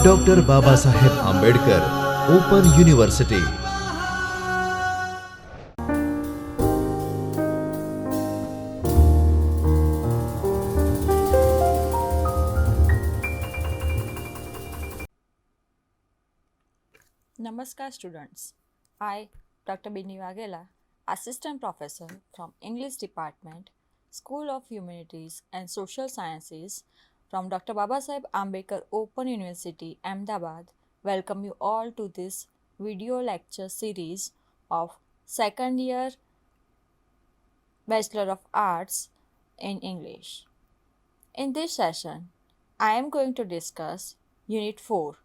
Doctor Babasaheb Ambedkar open university. Namaskar students. I, Dr. Bini Wagela, Assistant Professor from English Department, School of Humanities and Social Sciences from Dr. Babasaheb Ambedkar Open University, Ahmedabad, welcome you all to this video lecture series of second year Bachelor of Arts in English. In this session, I am going to discuss Unit 4,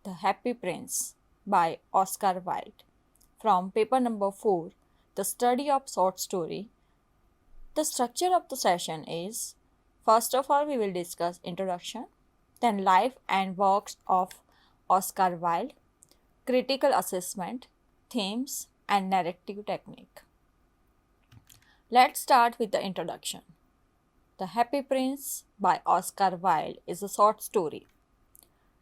The Happy Prince by Oscar Wilde from paper number 4, The Study of Short Story. The structure of the session is, first of all we will discuss introduction, then life and works of Oscar Wilde, critical assessment, themes and narrative technique. Let's start with the introduction. The Happy Prince by Oscar Wilde is a short story.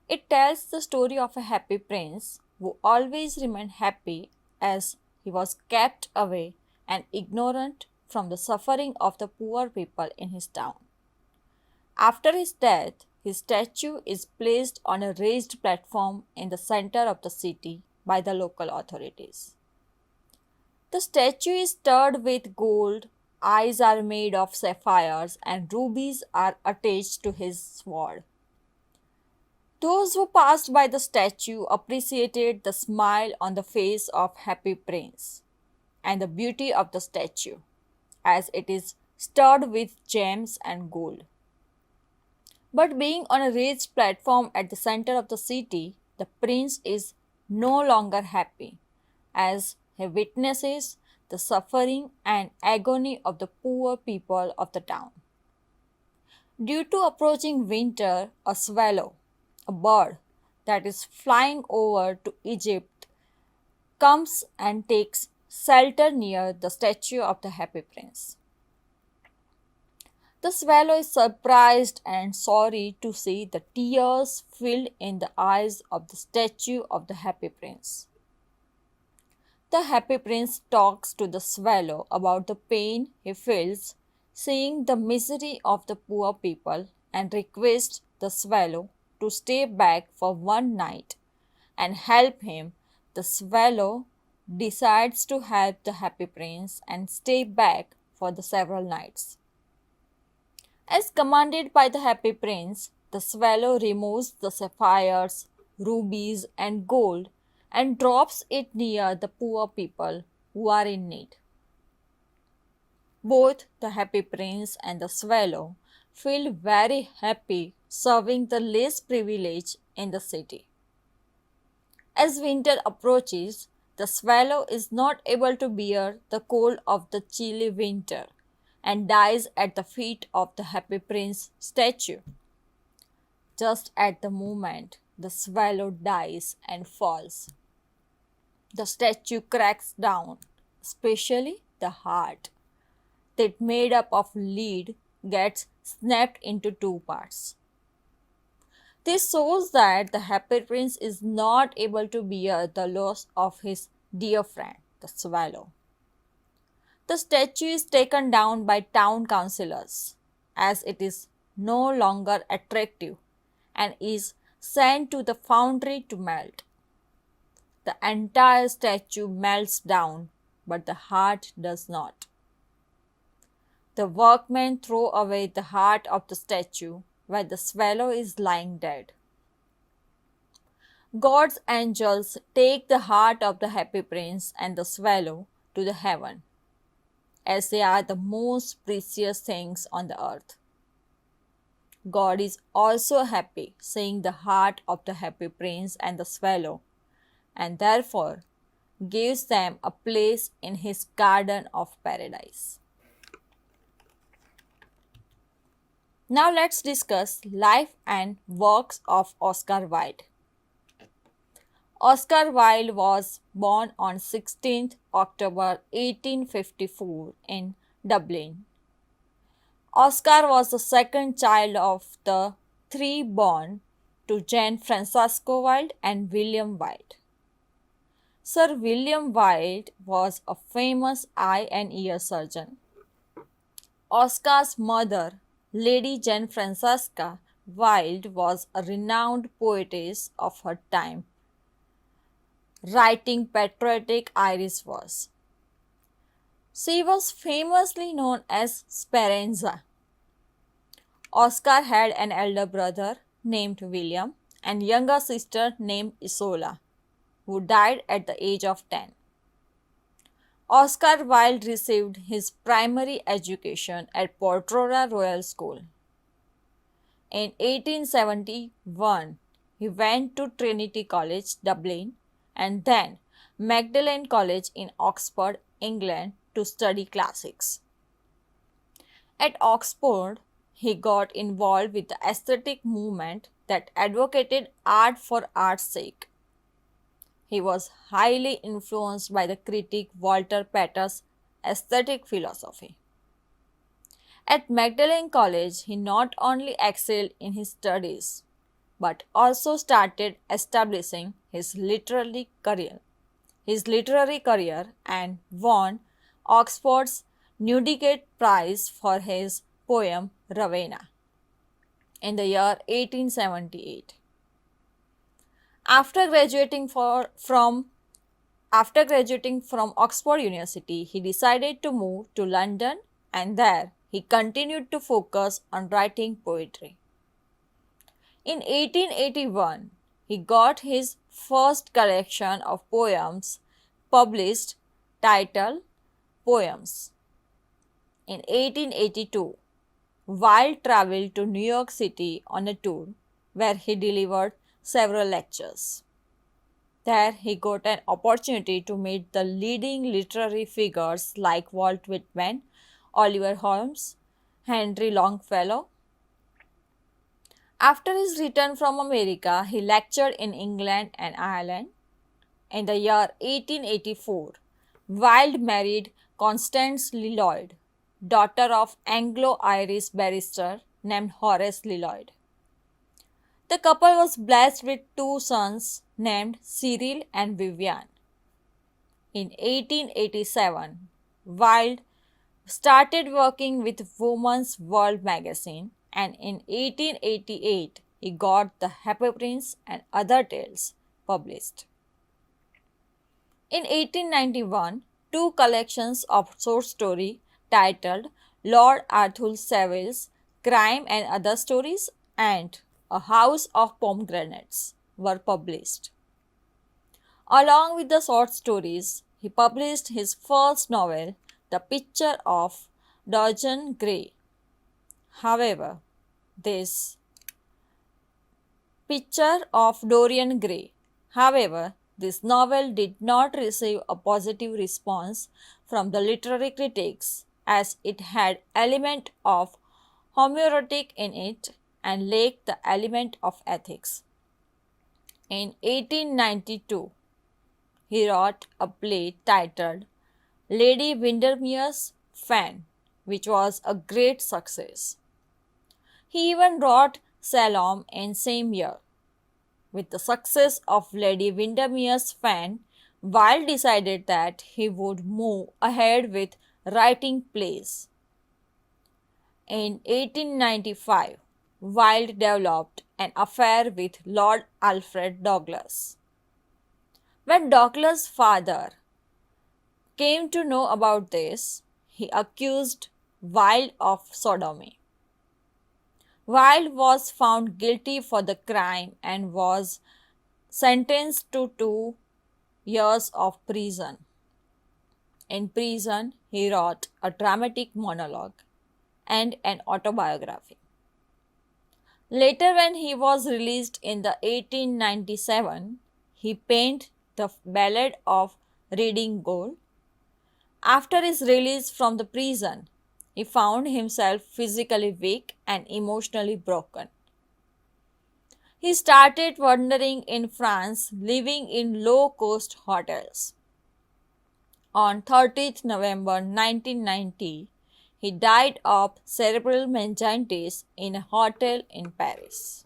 It tells the story of a happy prince who always remained happy as he was kept away and ignorant from the suffering of the poor people in his town. After his death, his statue is placed on a raised platform in the center of the city by the local authorities. The statue is studded with gold, eyes are made of sapphires, and rubies are attached to his sword. Those who passed by the statue appreciated the smile on the face of Happy Prince and the beauty of the statue, as it is studded with gems and gold. But being on a raised platform at the center of the city, the prince is no longer happy, as he witnesses the suffering and agony of the poor people of the town. Due to approaching winter, a swallow, a bird that is flying over to Egypt, comes and takes shelter near the statue of the Happy Prince. The swallow is surprised and sorry to see the tears filled in the eyes of the statue of the Happy Prince. The Happy Prince talks to the swallow about the pain he feels seeing the misery of the poor people and requests the swallow to stay back for one night and help him. The swallow decides to help the Happy Prince and stay back for the several nights. As commanded by the Happy Prince, the swallow removes the sapphires, rubies, and gold and drops it near the poor people who are in need. Both the Happy Prince and the swallow feel very happy serving the less privileged in the city. As winter approaches, the swallow is not able to bear the cold of the chilly winter and dies at the feet of the Happy Prince statue. Just at the moment the swallow dies and falls, the statue cracks down, especially the heart that made up of lead gets snapped into two parts. This shows that the Happy Prince is not able to bear the loss of his dear friend, the swallow. The statue is taken down by town councillors as it is no longer attractive and is sent to the foundry to melt. The entire statue melts down, but the heart does not. The workmen throw away the heart of the statue where the swallow is lying dead. God's angels take the heart of the Happy Prince and the swallow to the heaven, as they are the most precious things on the earth. God is also happy seeing the heart of the Happy Prince and the swallow, and therefore gives them a place in his garden of paradise. Now let's discuss life and works of Oscar Wilde. Oscar Wilde was born on 16th October 1854 in Dublin. Oscar was the second child of the three born to Jane Francisco Wilde and William Wilde. Sir William Wilde was a famous eye and ear surgeon. Oscar's mother, Lady Jane Francisca Wilde, was a renowned poetess of her time, writing patriotic Irish verse. She was famously known as Speranza. Oscar had an elder brother named William and younger sister named Isola, who died at the age of 10. Oscar Wilde received his primary education at Portora Royal School. In 1871, he went to Trinity College, Dublin, and then Magdalen College in Oxford, England, to study classics. At Oxford, he got involved with the aesthetic movement that advocated art for art's sake. He was highly influenced by the critic Walter Pater's aesthetic philosophy. At Magdalen College, he not only excelled in his studies but also started establishing his literary career and won Oxford's Newdigate Prize for his poem Ravenna in the year 1878. After graduating from Oxford University, he decided to move to London, and there he continued to focus on writing poetry. In 1881, he got his first collection of poems published titled Poems. In 1882, Wilde traveled to New York City on a tour where he delivered several lectures. There he got an opportunity to meet the leading literary figures like Walt Whitman, Oliver Holmes, Henry Longfellow. After his return from America, he lectured in England and Ireland. In the year 1884, Wilde married Constance Lloyd, daughter of Anglo-Irish barrister named Horace Lloyd. The couple was blessed with two sons named Cyril and Vivian. In 1887, Wilde started working with Woman's World magazine, and in 1888 he got The Happy Prince and Other Tales published. In 1891, two collections of short story titled Lord Arthur Saville's Crime and Other Stories and A House of Pomegranates were published. Along with the short stories, he published his first novel, The Picture of Dorian Gray. However, this novel did not receive a positive response from the literary critics as it had element of homoerotic in it and lacked the element of ethics. In 1892, he wrote a play titled Lady Windermere's Fan, which was a great success. He even wrote Salome in same year. With the success of Lady Windermere's Fan, Wilde decided that he would move ahead with writing plays. In 1895, Wilde developed an affair with Lord Alfred Douglas. When Douglas' father came to know about this, he accused Wilde of sodomy. Wilde was found guilty for the crime and was sentenced to 2 years of prison. In prison, he wrote a dramatic monologue and an autobiography. Later, when he was released in the 1897, he penned the Ballad of Reading Gaol. After his release from the prison, he found himself physically weak and emotionally broken. He started wandering in France, living in low-cost hotels. On 30th November 1990, he died of cerebral meningitis in a hotel in Paris.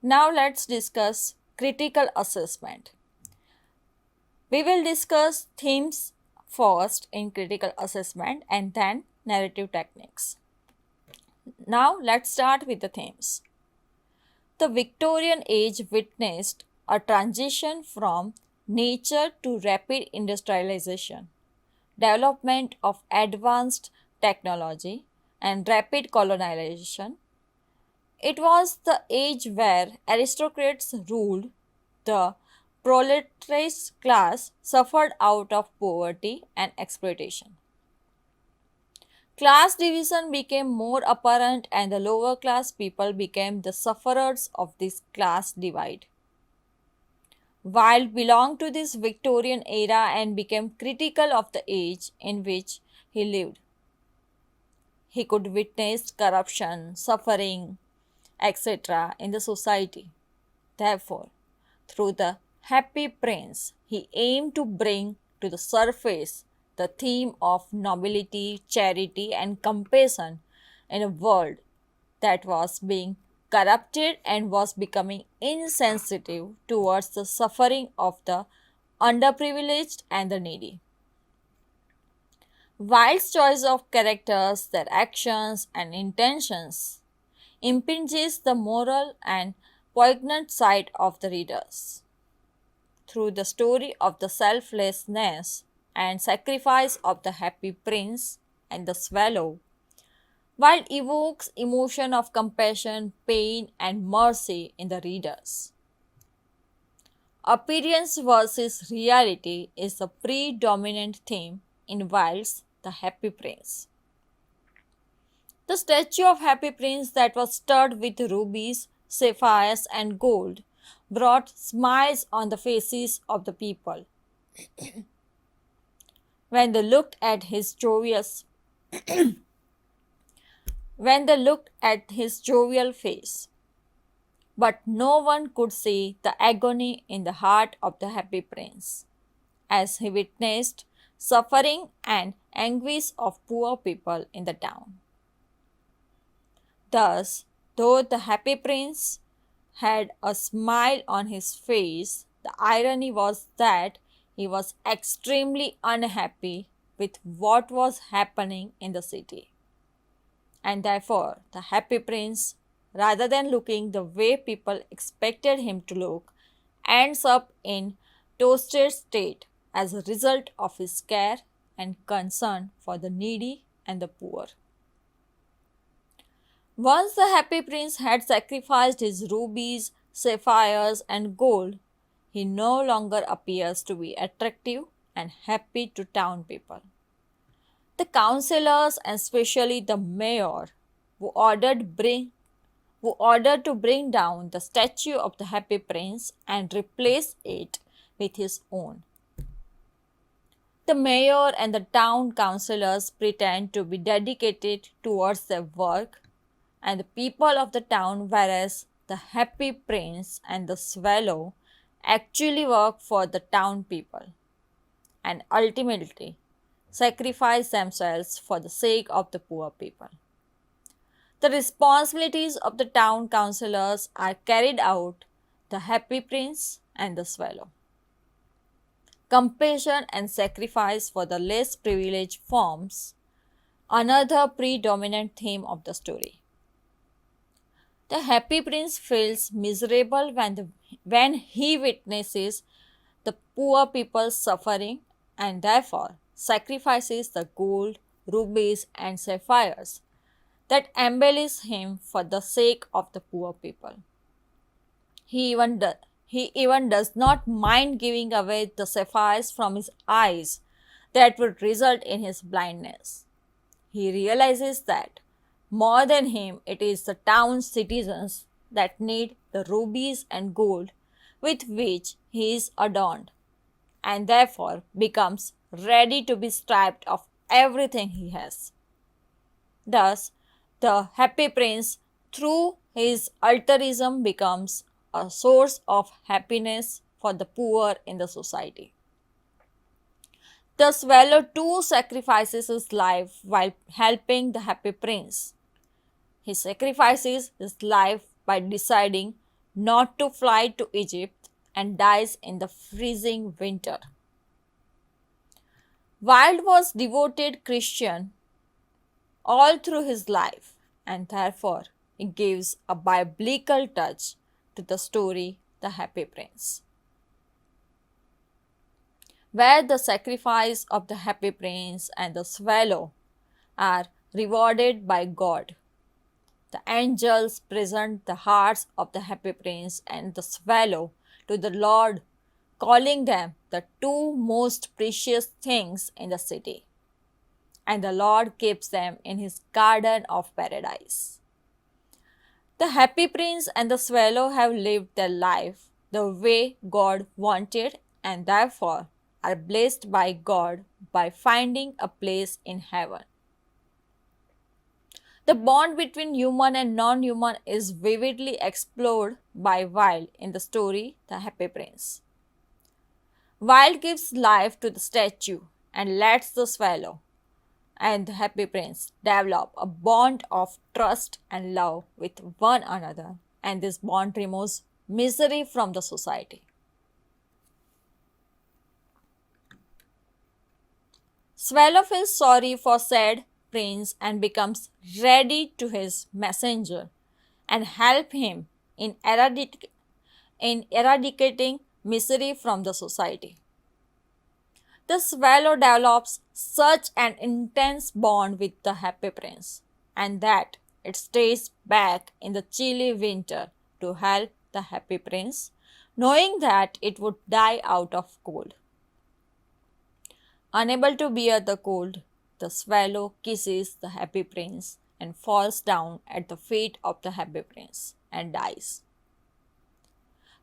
Now let's discuss critical assessment. We will discuss themes first in critical assessment and then narrative techniques. Now let's start with the themes. The Victorian age witnessed a transition from nature to rapid industrialization, development of advanced technology, and rapid colonization. It was the age where aristocrats ruled, the proletariat class suffered out of poverty and exploitation. Class division became more apparent, and the lower class people became the sufferers of this class divide. Wilde belonged to this Victorian era and became critical of the age in which he lived. He could witness corruption, suffering, etc. in the society. Therefore, through the Happy Prince, he aimed to bring to the surface the theme of nobility, charity, and compassion in a world that was being corrupted and was becoming insensitive towards the suffering of the underprivileged and the needy. Wilde's choice of characters, their actions, and intentions impinges the moral and poignant side of the readers. Through the story of the selflessness and sacrifice of the happy prince and the swallow, Wilde evokes emotion of compassion, pain, and mercy in the readers. Appearance versus reality is the predominant theme in Wilde's The Happy Prince. The statue of Happy Prince that was studded with rubies, sapphires, and gold brought smiles on the faces of the people when they looked at his jovial face. But no one could see the agony in the heart of the happy prince as he witnessed suffering and anguish of poor people in the town. Thus, though the happy prince had a smile on his face, the irony was that he was extremely unhappy with what was happening in the city. And therefore, the happy prince, rather than looking the way people expected him to look, ends up in toasted state as a result of his care and concern for the needy and the poor. Once the happy prince had sacrificed his rubies, sapphires, and gold, he no longer appears to be attractive and happy to town people. The councillors, and especially the mayor, who ordered to bring down the statue of the happy prince and replace it with his own. The mayor and the town councillors pretend to be dedicated towards their work, and the people of the town, whereas the happy prince and the swallow actually work for the town people and ultimately sacrifice themselves for the sake of the poor people. The responsibilities of the town councillors are carried out the happy prince and the swallow. Compassion and sacrifice for the less privileged forms another predominant theme of the story. The happy prince feels miserable when he witnesses the poor people's suffering and therefore sacrifices the gold, rubies, and sapphires that embellish him for the sake of the poor people. He even does not mind giving away the sapphires from his eyes that would result in his blindness. He realizes that more than him, it is the town's citizens that need the rubies and gold with which he is adorned, and therefore becomes ready to be stripped of everything he has. Thus, the happy prince, through his altruism, becomes a source of happiness for the poor in the society. The swallow too sacrifices his life while helping the happy prince. He sacrifices his life by deciding not to fly to Egypt and dies in the freezing winter. Wilde was devoted Christian all through his life, and therefore he gives a biblical touch to the story The Happy Prince, where the sacrifice of the happy prince and the swallow are rewarded by God. The angels present the hearts of the happy prince and the swallow to the Lord, calling them the two most precious things in the city. And the Lord keeps them in his garden of paradise. The happy prince and the swallow have lived their life the way God wanted and therefore are blessed by God by finding a place in heaven. The bond between human and non human is vividly explored by Wilde in the story The Happy Prince. Wilde gives life to the statue and lets the swallow and the happy prince develop a bond of trust and love with one another, and this bond removes misery from the society. Swallow feels sorry for sad prince and becomes ready to his messenger and help him in eradicating misery from the society. The swallow develops such an intense bond with the happy prince, and that it stays back in the chilly winter to help the happy prince, knowing that it would die out of cold. Unable to bear the cold, the swallow kisses the happy prince and falls down at the feet of the happy prince and dies.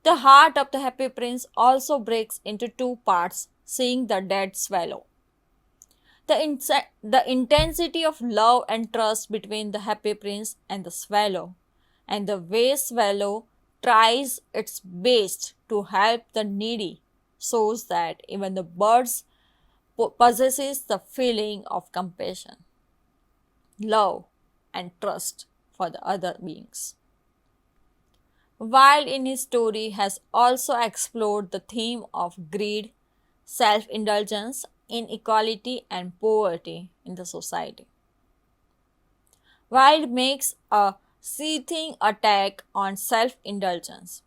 The heart of the happy prince also breaks into two parts, seeing the dead swallow. The intensity of love and trust between the happy prince and the swallow, and the way swallow tries its best to help the needy, shows that even the birds possesses the feeling of compassion, love, and trust for the other beings. Wilde in his story has also explored the theme of greed, self-indulgence, inequality, and poverty in the society. Wilde makes a scathing attack on self-indulgence.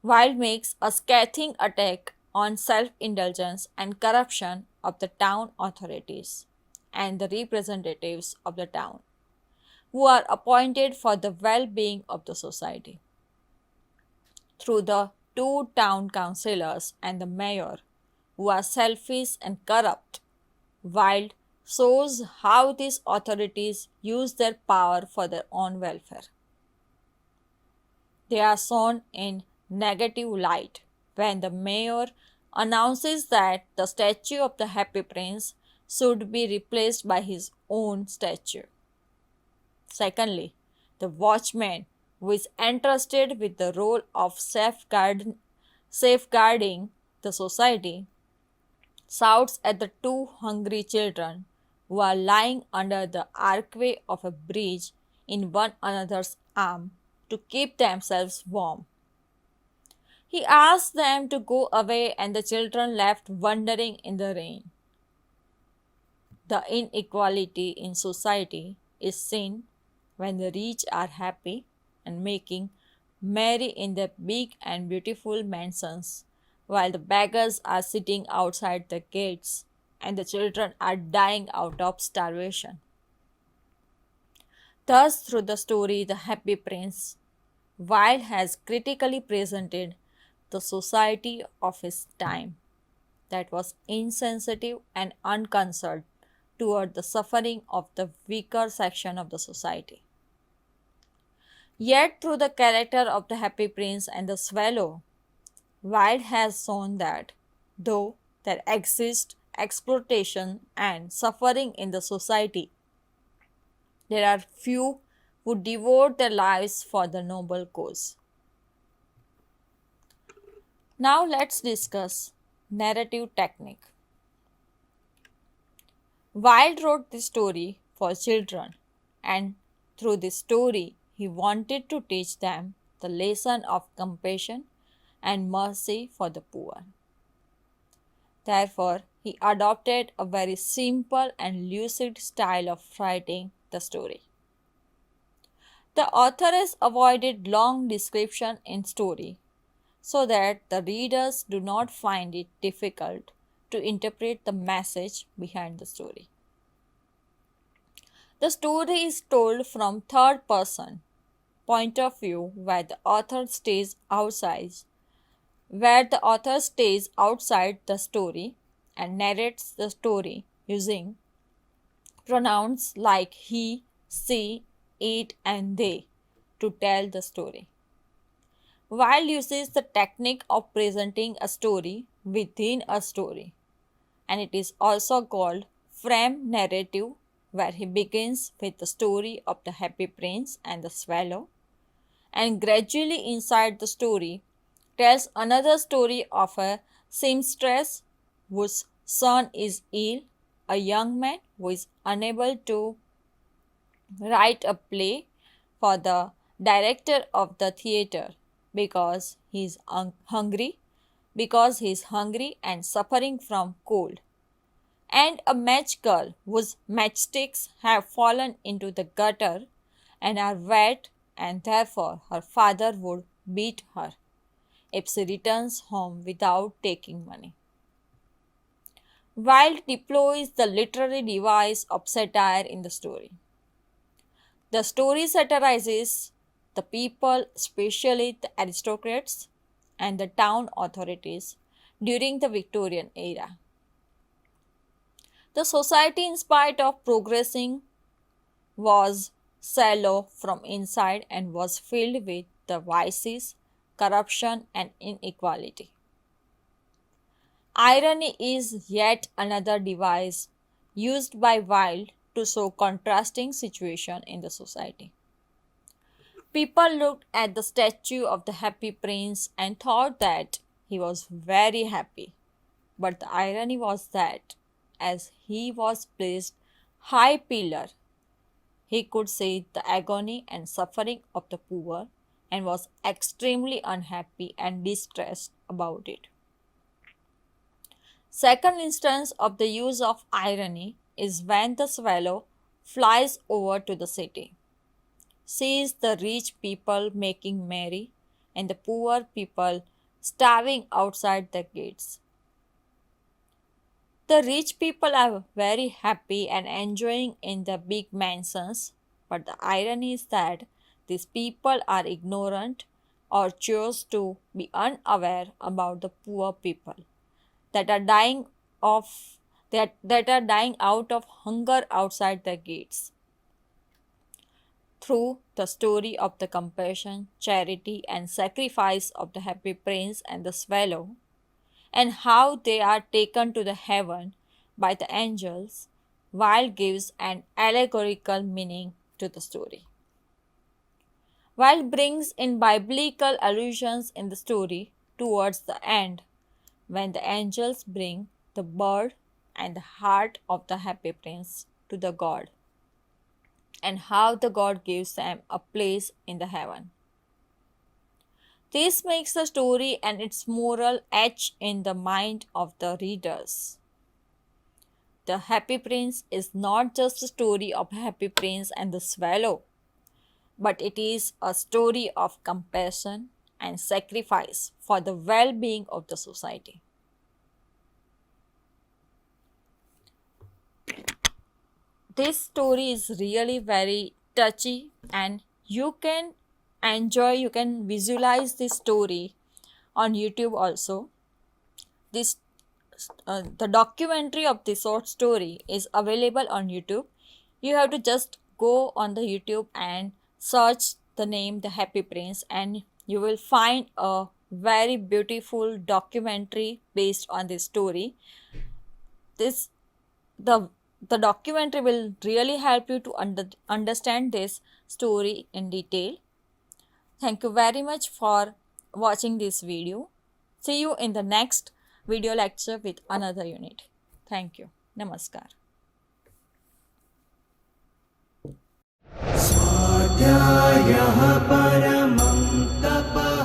Wilde makes a scathing attack on self-indulgence and corruption of the town authorities and the representatives of the town, who are appointed for the well-being of the society. Through the two town councillors and the mayor, who are selfish and corrupt, Wilde shows how these authorities use their power for their own welfare. They are shown in negative light when the mayor announces that the statue of the happy prince should be replaced by his own statue. Secondly, the watchman, who is entrusted with the role of safeguarding the society, shouts at the two hungry children who are lying under the archway of a bridge in one another's arm to keep themselves warm. He asks them to go away, and the children left wandering in the rain. The inequality in society is seen when the rich are happy and making merry in their big and beautiful mansions, while the beggars are sitting outside the gates and the children are dying out of starvation. Thus, through the story The Happy Prince, Wilde has critically presented the society of his time that was insensitive and unconcerned toward the suffering of the weaker section of the society. Yet, through the character of the happy prince and the swallow, Wilde has shown that though there exists exploitation and suffering in the society, there are few who devote their lives for the noble cause. Now let's discuss narrative technique. Wilde wrote this story for children, and through this story, he wanted to teach them the lesson of compassion and mercy for the poor. Therefore, he adopted a very simple and lucid style of writing the story. The author has avoided long description in story so that the readers do not find it difficult to interpret the message behind the story. The story is told from third person point of view where the author stays outside the story and narrates the story using pronouns like he, she, it, and they to tell the story. Wilde uses the technique of presenting a story within a story, and it is also called frame narrative, where he begins with the story of the happy prince and the swallow, and gradually inside the story tells another story of a seamstress whose son is ill, a young man who is unable to write a play for the director of the theater because he is hungry and suffering from cold, and a match girl whose matchsticks have fallen into the gutter and are wet, and therefore her father would beat her if she returns home without taking money. Wilde deploys the literary device of satire in the story. The story satirizes the people, especially the aristocrats and the town authorities during the Victorian era. The society, in spite of progressing, was shallow from inside and was filled with the vices, corruption, and inequality. Irony is yet another device used by Wilde to show contrasting situation in the society. People looked at the statue of the happy prince and thought that he was very happy. But the irony was that as he was placed high pillar, he could see the agony and suffering of the poor and was extremely unhappy and distressed about it. Second instance of the use of irony is when the swallow flies over to the city, sees the rich people making merry and the poor people starving outside the gates. The rich people are very happy and enjoying in the big mansions, but the irony is that these people are ignorant or choose to be unaware about the poor people that are dying out of hunger outside the gates. Through the story of the compassion, charity, and sacrifice of the happy prince and the swallow, and how they are taken to the heaven by the angels, Wilde gives an allegorical meaning to the story. Wilde brings in biblical allusions in the story towards the end, when the angels bring the bird and the heart of the happy prince to the god, and how the god gives them a place in the heaven. This makes the story and its moral etch in the mind of the readers. The Happy Prince is not just a story of Happy Prince and the Swallow, but it is a story of compassion and sacrifice for the well being of the society. This story is really very touchy, and you can you can visualize this story on YouTube also. This the documentary of the short story is available on YouTube. You have to just go on the YouTube and search the name The Happy Prince, and you will find a very beautiful documentary based on this story. This the the documentary will really help you to understand this story in detail. Thank you very much for watching this video. See you in the next video lecture with another unit. Thank you. Namaskar. तपस्यायाः परमं तप